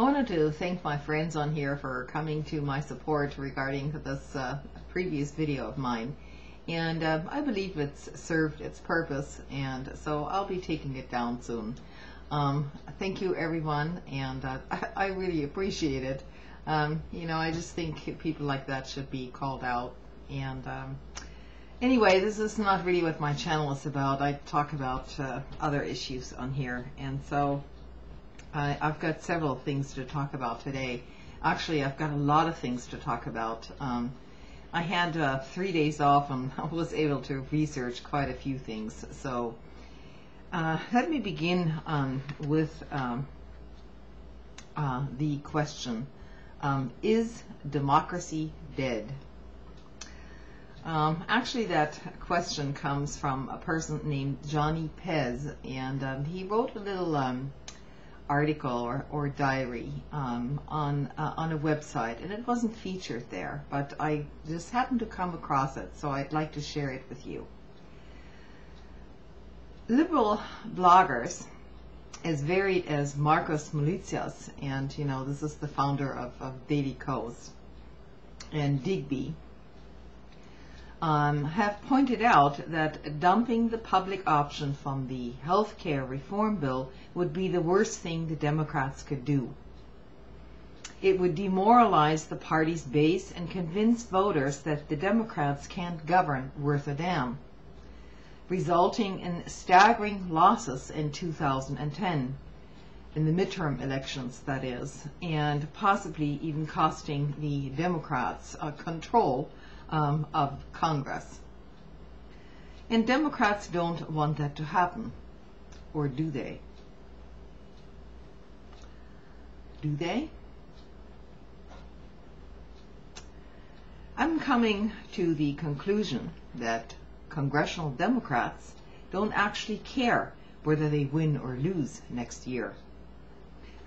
I wanted to thank my friends on here for coming to my support regarding this previous video of mine. And I believe it's served its purpose, and so I'll be taking it down soon. Thank you, everyone, and I really appreciate it. You know, I just think people like that should be called out. And anyway, this is not really what my channel is about. I talk about other issues on here, and so I've got several things to talk about today. Actually, I've got a lot of things to talk about. I had 3 days off and I was able to research quite a few things. So let me begin with the question, is democracy dead? Actually, that question comes from a person named Johnny Pez, and he wrote a little article or diary on a website, and it wasn't featured there, but I just happened to come across it, so I'd like to share it with you. Liberal bloggers, as varied as Marcos Militias, and you know, this is the founder of Daily Kos, and Taibbi, have pointed out that dumping the public option from the healthcare reform bill would be the worst thing the Democrats could do. It would demoralize the party's base and convince voters that the Democrats can't govern worth a damn, resulting in staggering losses in 2010, in the midterm elections, that is, and possibly even costing the Democrats control of Congress. And Democrats don't want that to happen, or do they? Do they? I'm coming to the conclusion that congressional Democrats don't actually care whether they win or lose next year.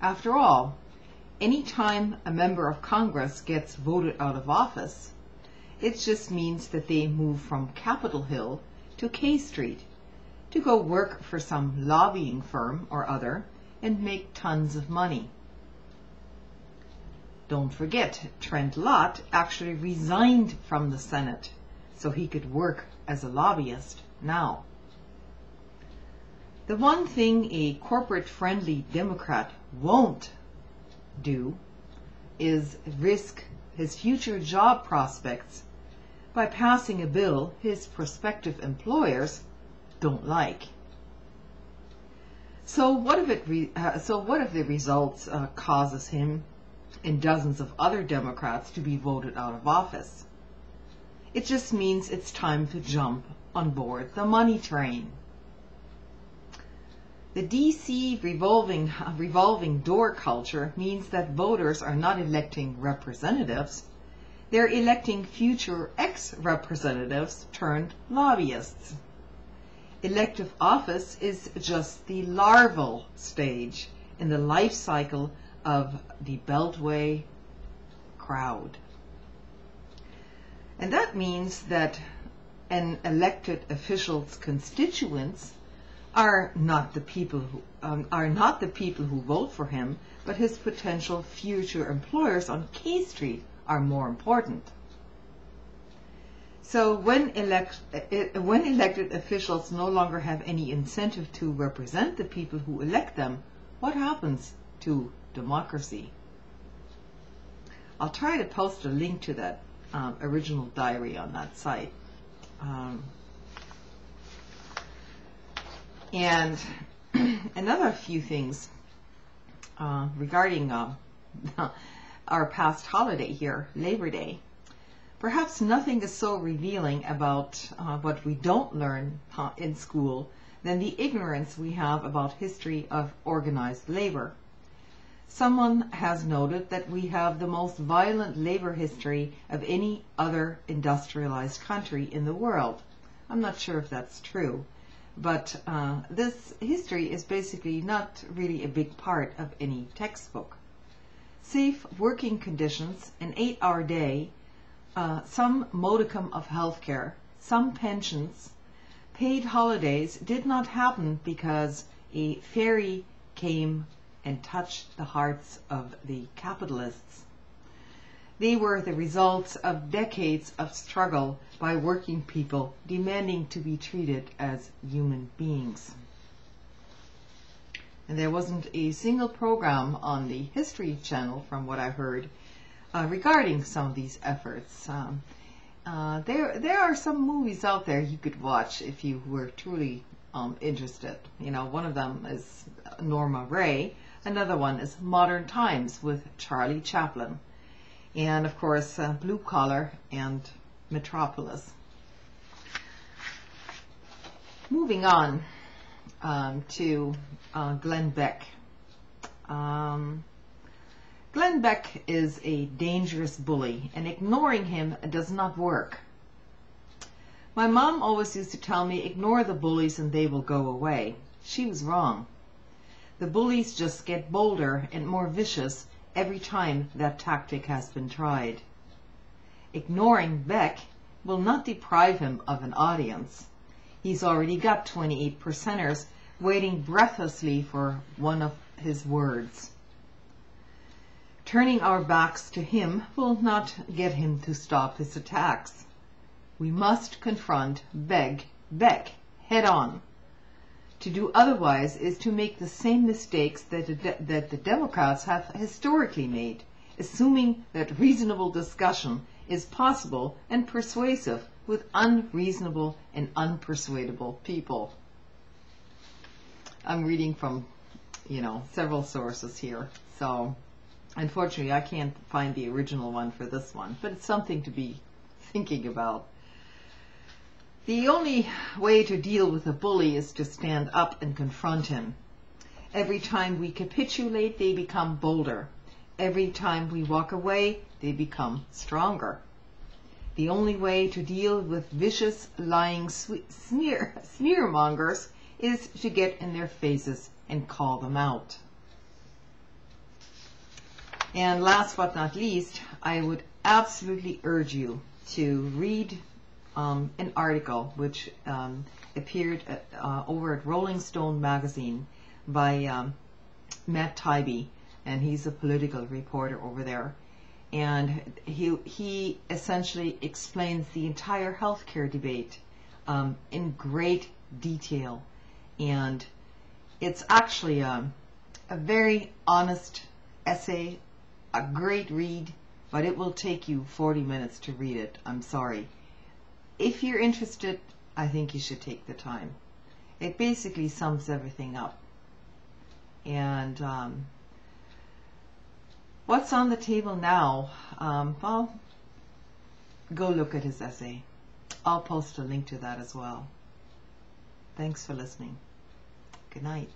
After all, any time a member of Congress gets voted out of office, it just means that they move from Capitol Hill to K Street to go work for some lobbying firm or other and make tons of money. Don't forget, Trent Lott actually resigned from the Senate so he could work as a lobbyist now. The one thing a corporate-friendly Democrat won't do is risk his future job prospects by passing a bill his prospective employers don't like. So what if the results causes him and dozens of other Democrats to be voted out of office? It just means it's time to jump on board the money train. The DC revolving door culture means that voters are not electing representatives, they're electing future ex-representatives turned lobbyists. Elective office is just the larval stage in the life cycle of the Beltway crowd. And that means that an elected official's constituents are not the people who vote for him, but his potential future employers on K Street are more important. So when elected officials no longer have any incentive to represent the people who elect them, what happens to democracy? I'll try to post a link to that original diary on that site. And another few things regarding our past holiday here, Labor Day. Perhaps nothing is so revealing about what we don't learn in school than the ignorance we have about history of organized labor. Someone has noted that we have the most violent labor history of any other industrialized country in the world. I'm not sure if that's true, but this history is basically not really a big part of any textbook. Safe working conditions, an 8-hour day, some modicum of healthcare, some pensions, paid holidays did not happen because a fairy came and touched the hearts of the capitalists. They were the results of decades of struggle by working people demanding to be treated as human beings. And there wasn't a single program on the History Channel, from what I heard, regarding some of these efforts. There are some movies out there you could watch if you were truly interested. You know, one of them is Norma Ray. Another one is Modern Times with Charlie Chaplin. And of course, Blue Collar and Metropolis. Moving on to Glenn Beck. Glenn Beck is a dangerous bully, and ignoring him does not work. My mom always used to tell me, ignore the bullies and they will go away. She was wrong. The bullies just get bolder and more vicious every time that tactic has been tried. Ignoring Beck will not deprive him of an audience. He's already got 28%ers waiting breathlessly for one of his words. Turning our backs to him will not get him to stop his attacks. We must confront Beck head on. To do otherwise is to make the same mistakes that the Democrats have historically made, assuming that reasonable discussion is possible and persuasive with unreasonable and unpersuadable people. I'm reading from, several sources here, so unfortunately I can't find the original one for this one, but it's something to be thinking about. The only way to deal with a bully is to stand up and confront him. Every time we capitulate, they become bolder. Every time we walk away, they become stronger. The only way to deal with vicious, lying smearmongers is to get in their faces and call them out. And last but not least, I would absolutely urge you to read an article which appeared over at Rolling Stone magazine by Matt Taibbi, and he's a political reporter over there. And he essentially explains the entire healthcare debate in great detail. And it's actually a very honest essay, a great read, but it will take you 40 minutes to read it. I'm sorry. If you're interested, I think you should take the time. It basically sums everything up. And what's on the table now? Well, go look at his essay. I'll post a link to that as well. Thanks for listening. Good night.